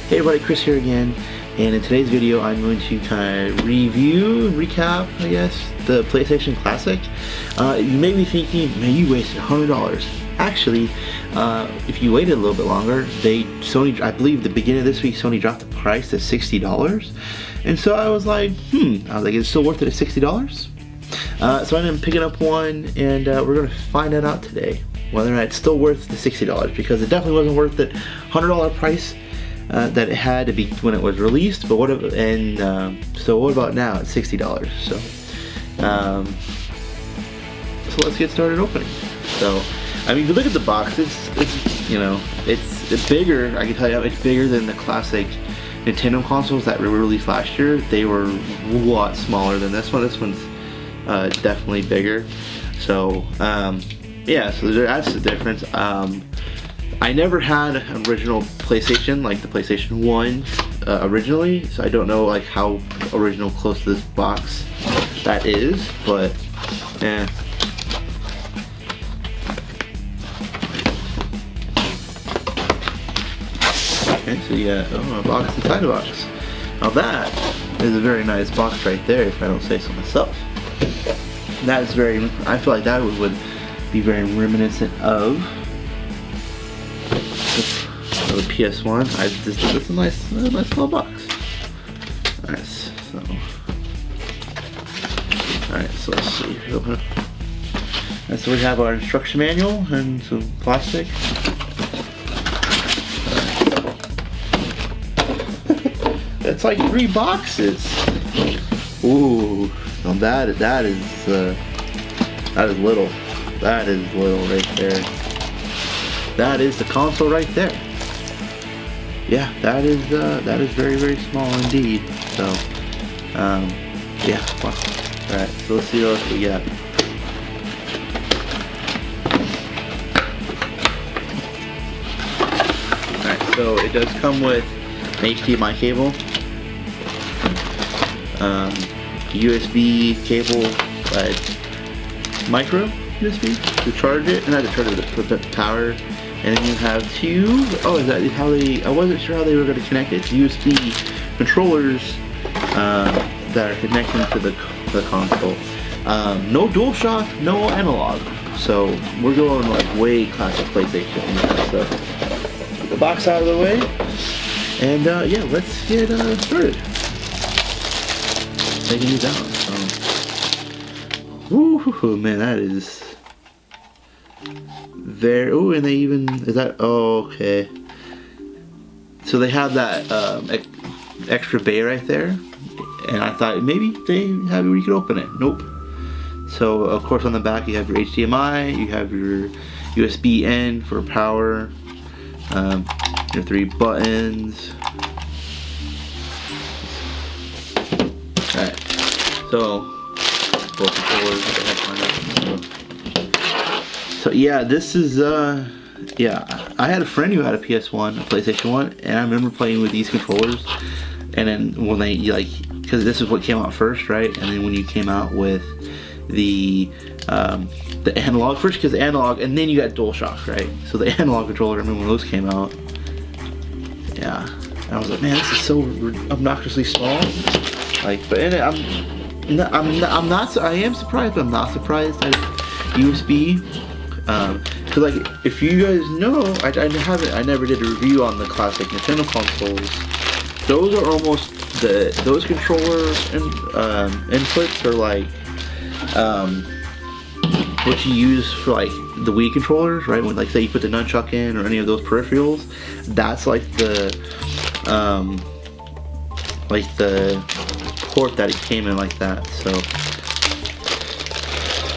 Hey everybody, Chris here again, and in today's video I'm going to kind of recap, I guess, the PlayStation Classic. You may be thinking, man, you wasted $100. Actually, if you waited a little bit longer, Sony, I believe the beginning of this week, Sony dropped the price to $60. And so I was like, is it still worth it at $60? So I ended up picking up one, and we're going to find that out today, whether or not it's still worth the $60, because it definitely wasn't worth the $100 price that it had to be when it was released. But so what about now at $60? So let's get started opening. So I mean, if you look at the box, it's bigger. I can tell you, it's bigger than the classic Nintendo consoles that were released last year. They were a lot smaller than this one. This one's definitely bigger. So yeah, so that's the difference. I never had an original PlayStation, like the PlayStation 1 originally, so I don't know like how original close to this box that is, but yeah. Okay, so you got a box inside a box. Now that is a very nice box right there, if I don't say so myself. That is I feel like that would be very reminiscent of the PS1. This is a nice little box. Alright, so let's see. Alright, so we have our instruction manual and some plastic. It's like 3 boxes. Ooh, now that is little. That is little right there. That is the console right there. Yeah, that is very, very small indeed. So, yeah. Wow. All right, so let's see what else we got. All right, so it does come with an HDMI cable, USB cable, micro USB to charge it, not to charge it, to the power. And then you have two, is that how I wasn't sure how they were going to connect it. It's USB controllers that are connecting to the console. No DualShock, no analog. So we're going like way classic PlayStation. So get the box out of the way. And yeah, let's get started. Taking these out. Woo, man, that is very. Oh, and they even okay. So they have that extra bay right there, and I thought maybe where you could open it. Nope. So of course on the back you have your HDMI, you have your USB N for power, your 3 buttons. All right. So. So yeah, this is yeah, I had a friend who had a PS1, a PlayStation 1, and I remember playing with these controllers. And then when they because this is what came out first, right? And then when you came out with the analog first, because the analog, and then you got DualShock, right? So the analog controller, I remember when those came out. Yeah, and I was like, man, this is so obnoxiously small. Like, but in it, I am surprised, but I'm not surprised at USB. Cause like, if you guys know, I never did a review on the classic Nintendo consoles. Those are almost those controller inputs are like what you use for like the Wii controllers, right? When like say you put the nunchuck in or any of those peripherals, that's like the port that it came in like that. So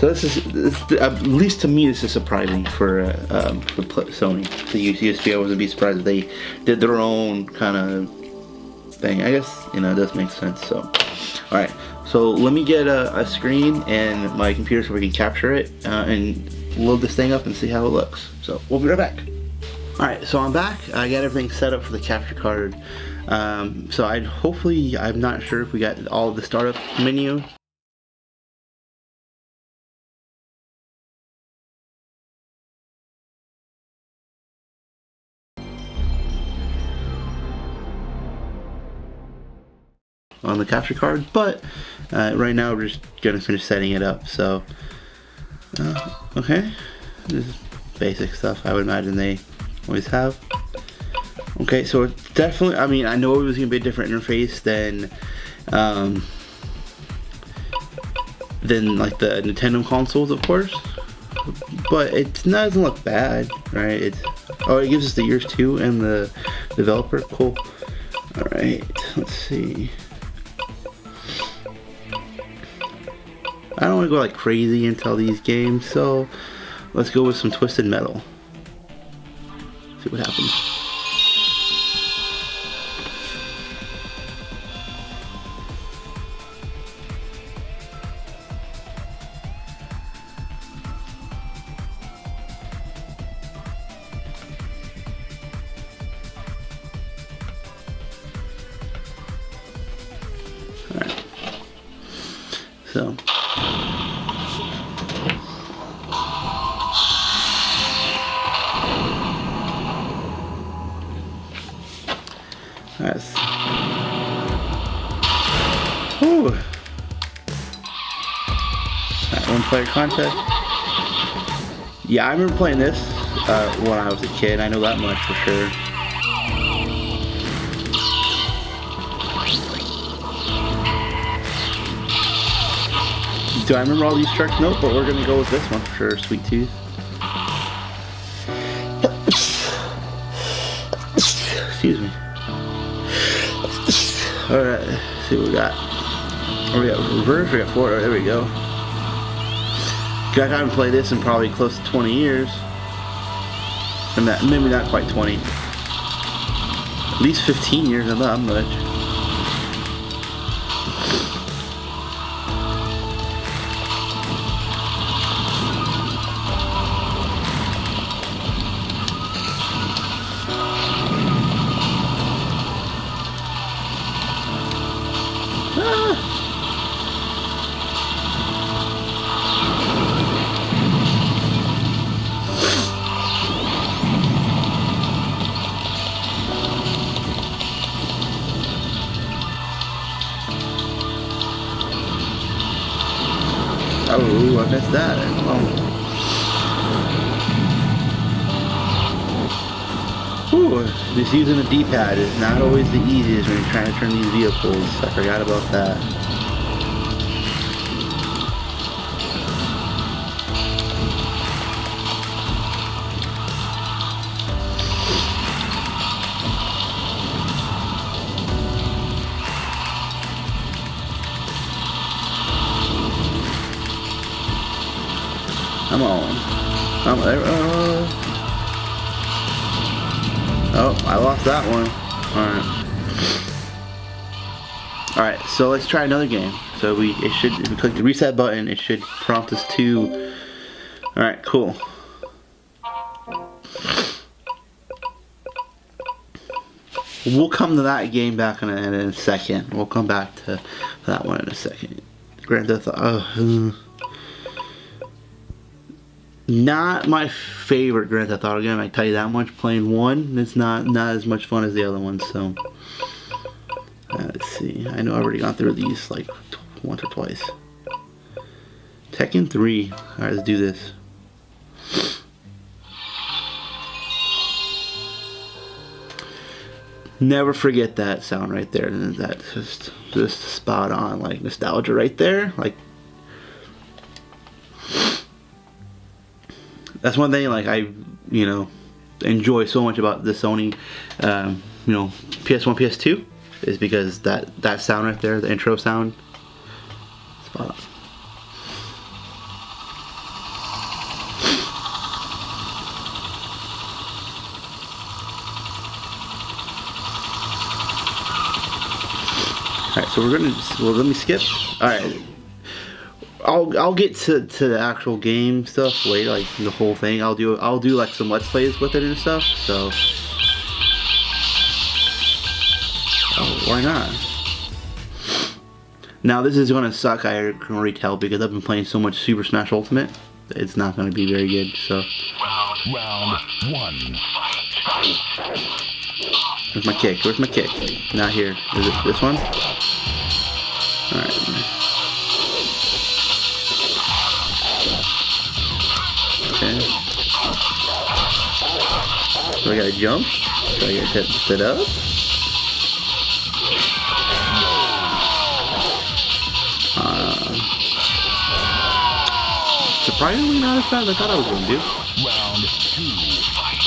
this is at least to me, this is surprising for Sony to use USB. I wouldn't be surprised if they did their own kind of thing. I guess it does make sense. So all right, so let me get a screen and my computer so we can capture it and load this thing up and see how it looks. So we'll be right back. All right, so I'm back. I got everything set up for the capture card. So I'm not sure if we got all of the startup menu. on the capture card, but right now we're just gonna finish setting it up. So okay, this is basic stuff I would imagine they always have. Okay, so it's definitely, I mean, I know it was gonna be a different interface than like the Nintendo consoles, of course, but it doesn't look bad, right? It gives us the years too and the developer. Cool. All right, let's see. I don't want to go like crazy into all these games, so let's go with some Twisted Metal. See what happens. Alright. So. That's. Whew. Alright, one player contest. Yeah, I remember playing this when I was a kid. I know that much for sure. Do I remember all these tracks? Nope, but we're gonna go with this one for sure, Sweet Tooth. Excuse me. Alright, let's see what we got. Oh, we got reverse, we got forward. Oh, there we go. I haven't played this in probably close to 20 years. And that, maybe not quite 20. At least 15 years, not that much. Oh, I missed that. Whew, just using a D-pad is not always the easiest when you're trying to turn these vehicles. I forgot about that. Come on. Oh, I lost that one. Alright, so let's try another game. So if we click the reset button, it should prompt us to. Alright, cool. We'll come to that game back in a second. We'll come back to that one in a second. Grand Theft Auto. Not my favorite Grand Theft Auto game, I tell you that much. Playing one, it's not as much fun as the other one. So let's see. I know I've already gone through these like once or twice. Tekken 3. All right, let's do this. Never forget that sound right there. That's just spot on, like nostalgia right there. Like. That's one thing, like, I, enjoy so much about the Sony, PS1, PS2, is because that sound right there, the intro sound, spot on. Alright, so let me skip. Alright. I'll get to the actual game stuff later, like the whole thing. I'll do like some let's plays with it and stuff. So, why not? Now this is gonna suck. I can already tell because I've been playing so much Super Smash Ultimate. It's not gonna be very good. So, round one. Where's my kick? Where's my kick? Not here. Is it this one? Alright. Okay. So I gotta jump. So I gotta sit up. Surprisingly not as bad as I thought I was going to do. Round 2. Fight.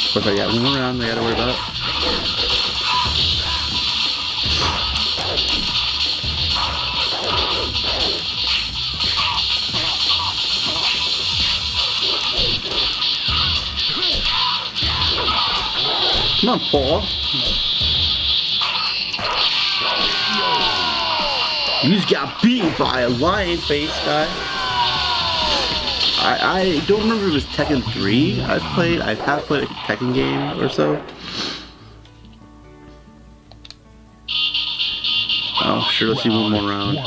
Of course, I got one more round I gotta worry about. Come on, Paul. You just got beaten by a lion face guy. I don't remember if it was Tekken 3 I played. I have played a Tekken game or so. Oh, sure, let's do one more round.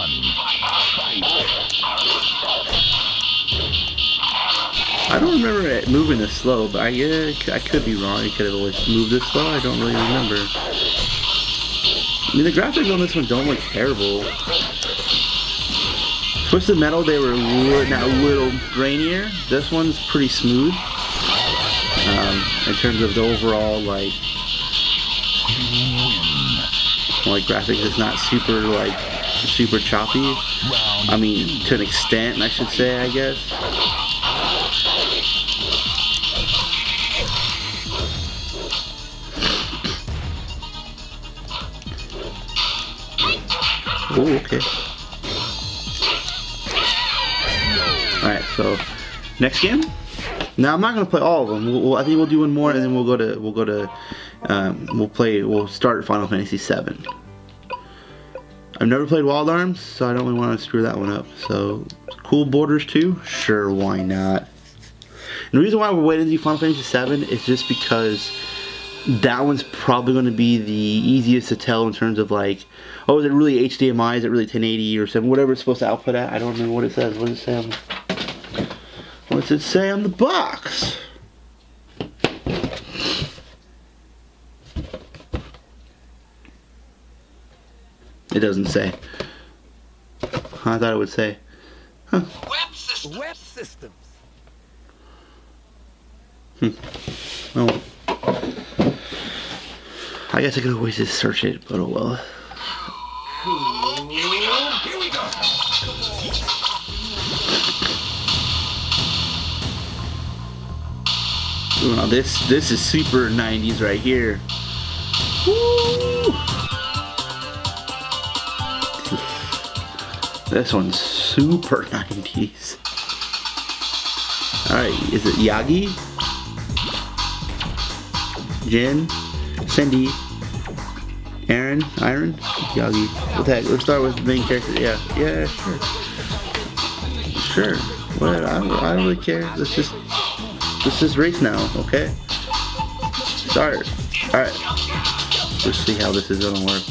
I don't remember it moving this slow, but I could be wrong. It could have always moved this slow. I don't really remember. I mean, the graphics on this one don't look terrible. Twisted Metal, they were a little grainier. This one's pretty smooth. In terms of the overall, like graphics, it's not super choppy. I mean, to an extent, I should say, I guess. Oh, okay. Alright, so next game. Now I'm not gonna play all of them. I think we'll do one more, and then we'll start Final Fantasy VII. I've never played Wild Arms, so I don't really want to screw that one up. So, Cool Borders 2? Sure, why not? And the reason why we're waiting to do Final Fantasy VII is just because that one's probably going to be the easiest to tell in terms of like, oh, is it really HDMI? Is it really 1080 or 7? Whatever it's supposed to output at. I don't remember what it says. What does it say what's it say on the box? It doesn't say. I thought it would say. Huh. Web systems. Oh. I guess I could always just search it, but oh well. Here we go. Ooh, now this is super 90s right here. Woo! This one's super 90s. Alright, is it Yagi? Jin? Cindy? Aaron? Yagi? What the heck? Let's start with the main character. Yeah, sure. Sure. What? I don't really care. Let's just race now, okay? Start. Alright. Let's see how this is gonna work.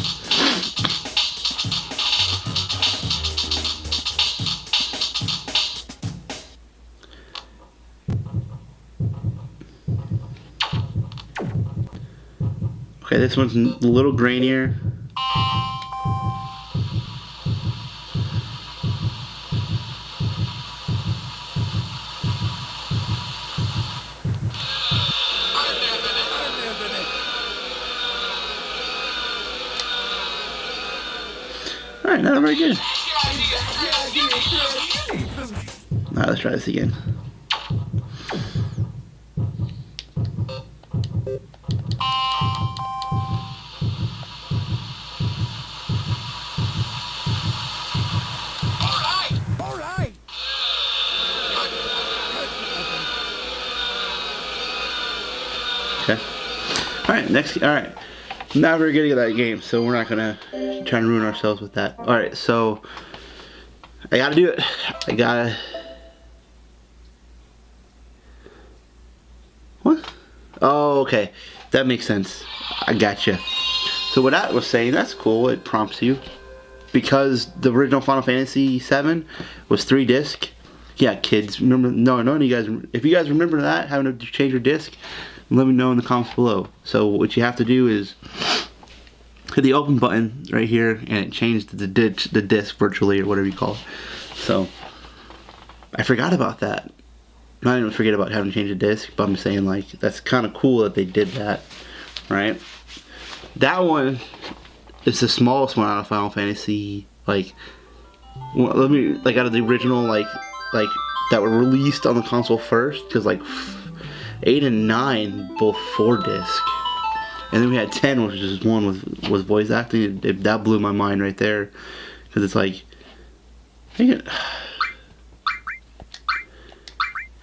Okay, this one's a little grainier. Alright, not very good. Alright, let's try this again. Okay. Alright, next. Alright. Not very good at that game, so we're not gonna try and ruin ourselves with that. Alright, so I gotta do it. I gotta. What? Oh, okay. That makes sense. I gotcha. So what that was saying, that's cool. It prompts you. Because the original Final Fantasy VII was 3 disc. Yeah, kids, remember? No, none of you guys. If you guys remember that, having to change your disc, let me know in the comments below. So what you have to do is hit the open button right here, and it changed the disc virtually, or whatever you call it. So I forgot about that. I didn't forget about having to change the disc, but I'm saying, like, that's kind of cool that they did that, right? That one is the smallest one out of Final Fantasy. Like, well, out of the original, like that were released on the console first, because like 8 and 9 both 4 disc, and then we had 10, which is one was voice acting. That blew my mind right there, because it's like,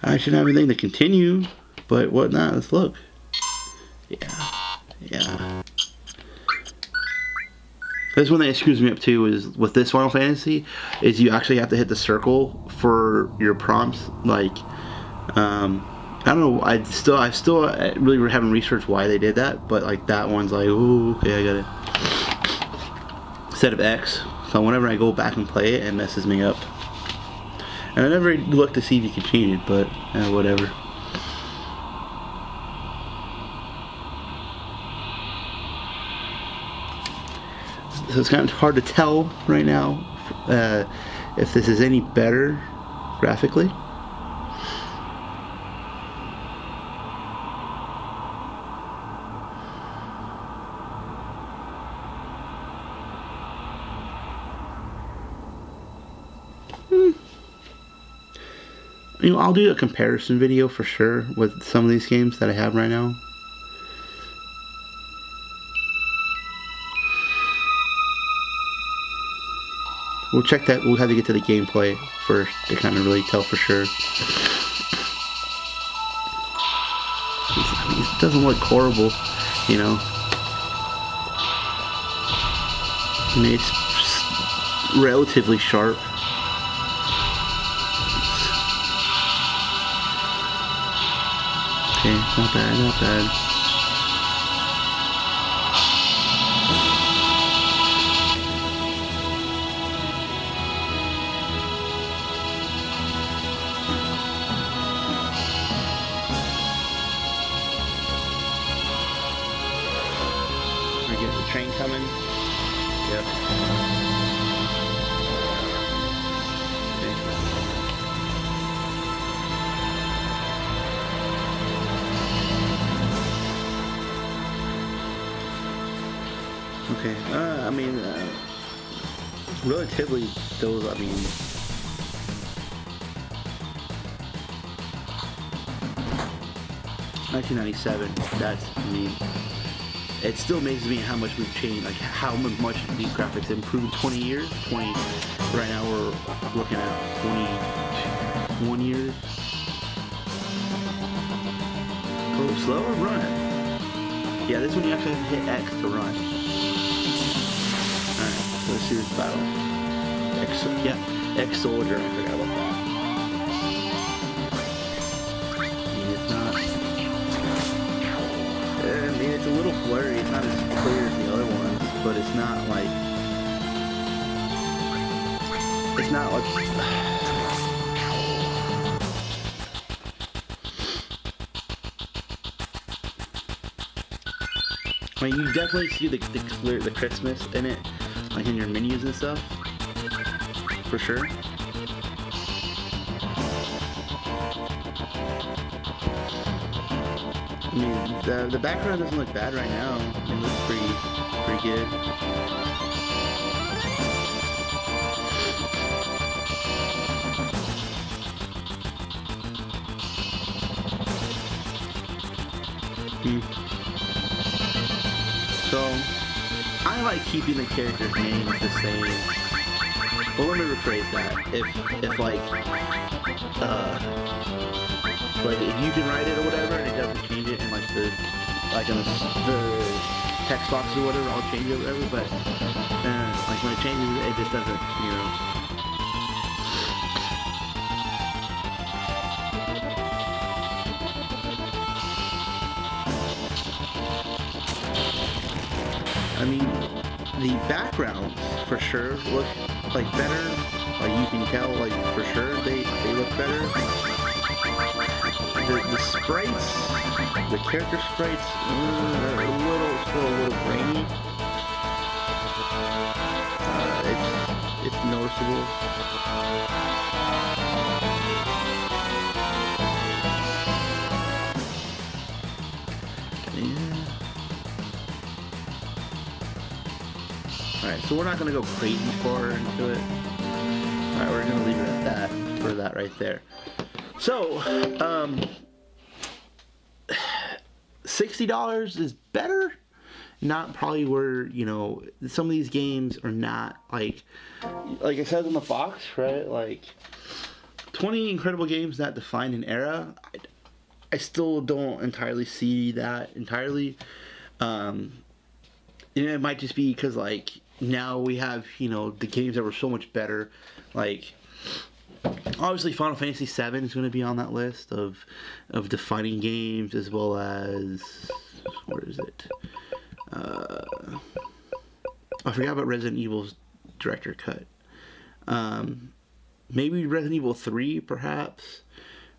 I shouldn't have anything to continue, but whatnot. Let's look. Yeah. This one that screws me up too is with this Final Fantasy is you actually have to hit the circle for your prompts. Like, I don't know. I still really haven't researched why they did that, but like that one's like, ooh, okay, I got it. Instead of X, so whenever I go back and play it, it messes me up. And I never looked to see if you could change it, but whatever. So it's kind of hard to tell right now if this is any better graphically. You know, I'll do a comparison video for sure with some of these games that I have right now. We'll check that. We'll have to get to the gameplay first to kind of really tell for sure. It doesn't look horrible, you know. I mean, it's relatively sharp. Okay, not bad, not bad. We're getting the train coming. Yep. Okay, I mean, relatively, those, I mean, $1997, that's, I mean, it still amazes me how much we've changed, like how much these graphics improved in 20 years, right now we're looking at 21 years. Go slow or run? Yeah, this one you actually have to hit X to run. Alright, so let's see this battle. X-Soldier, I forgot about that. I mean, it's a little blurry, it's not as clear as the other ones, but it's not like... I mean, you definitely see the crispness in it, like in your menus and stuff, for sure. I mean, the background doesn't look bad right now. It looks pretty good. So, I like keeping the characters' names the same. Well, let me rephrase that. If like if you can write it or whatever, and it doesn't change it, and like in the text box or whatever, I'll change it or whatever. But like when it changes, it just doesn't, you know. I mean, the backgrounds for sure look like better. Like you can tell, like for sure they look better. The sprites, the character sprites, are still a little grainy. it's noticeable. Alright, so we're not going to go crazy far into it. Alright, we're going to leave it at that, for that right there. So, $60 is better. Not probably where, you know, some of these games are not, like I said in the box, right? Like, 20 incredible games that define an era. I still don't entirely see that entirely. It might just be because, like, now we have, you know, the games that were so much better. Like, obviously Final Fantasy VII is going to be on that list of defining games, as well as, where is it? I forgot about Resident Evil's director cut. Maybe Resident Evil 3, perhaps.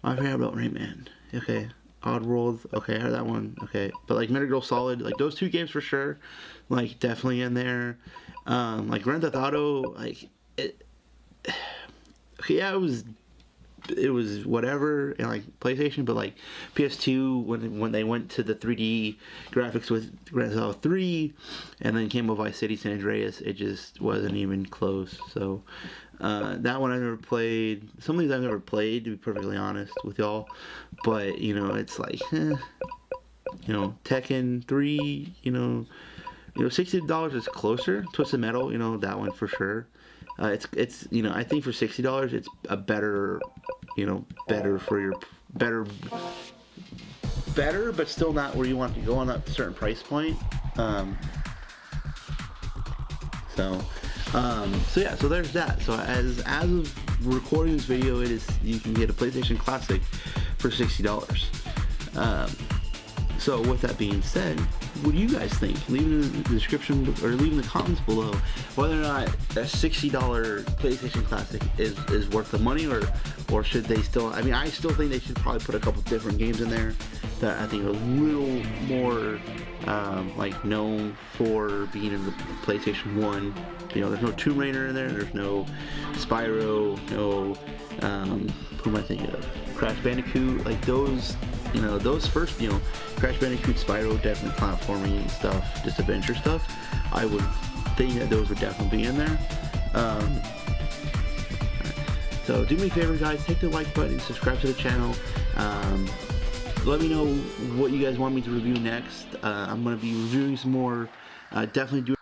I forgot about Rayman. Okay. Oddworld. Okay, I heard that one. Okay. But, like, Metal Gear Solid, like, those two games for sure. Like, definitely in there. Like, Grand Theft Auto, like, yeah, it was whatever in, like, PlayStation, but, like, PS2, when they went to the 3D graphics with Grand Theft Auto 3, and then came with Vice City, San Andreas, it just wasn't even close. So that one I've never played. Some of these I've never played, to be perfectly honest with y'all. But, you know, it's like, you know, Tekken 3, you know, $60 is closer. Twisted Metal, you know, that one for sure. It's you know, I think for $60 it's a better, you know, better for your better, but still not where you want to go on that certain price point. So yeah, so there's that. So as of recording this video, you can get a PlayStation Classic for $60. So with that being said, what do you guys think? Leave it in the description or leave in the comments below whether or not a $60 PlayStation Classic is worth the money, or should they still, I mean, I still think they should probably put a couple different games in there that I think are a little more like known for being in the PlayStation 1. You know, there's no Tomb Raider in there, there's no Spyro, no who am I thinking of? Crash Bandicoot, like those, you know, those first, you know, Crash Bandicoot, Spyro, definitely platforming and stuff, just adventure stuff. I would think that those would definitely be in there. So do me a favor, guys, hit the like button, subscribe to the channel. Let me know what you guys want me to review next. I'm going to be reviewing some more, definitely do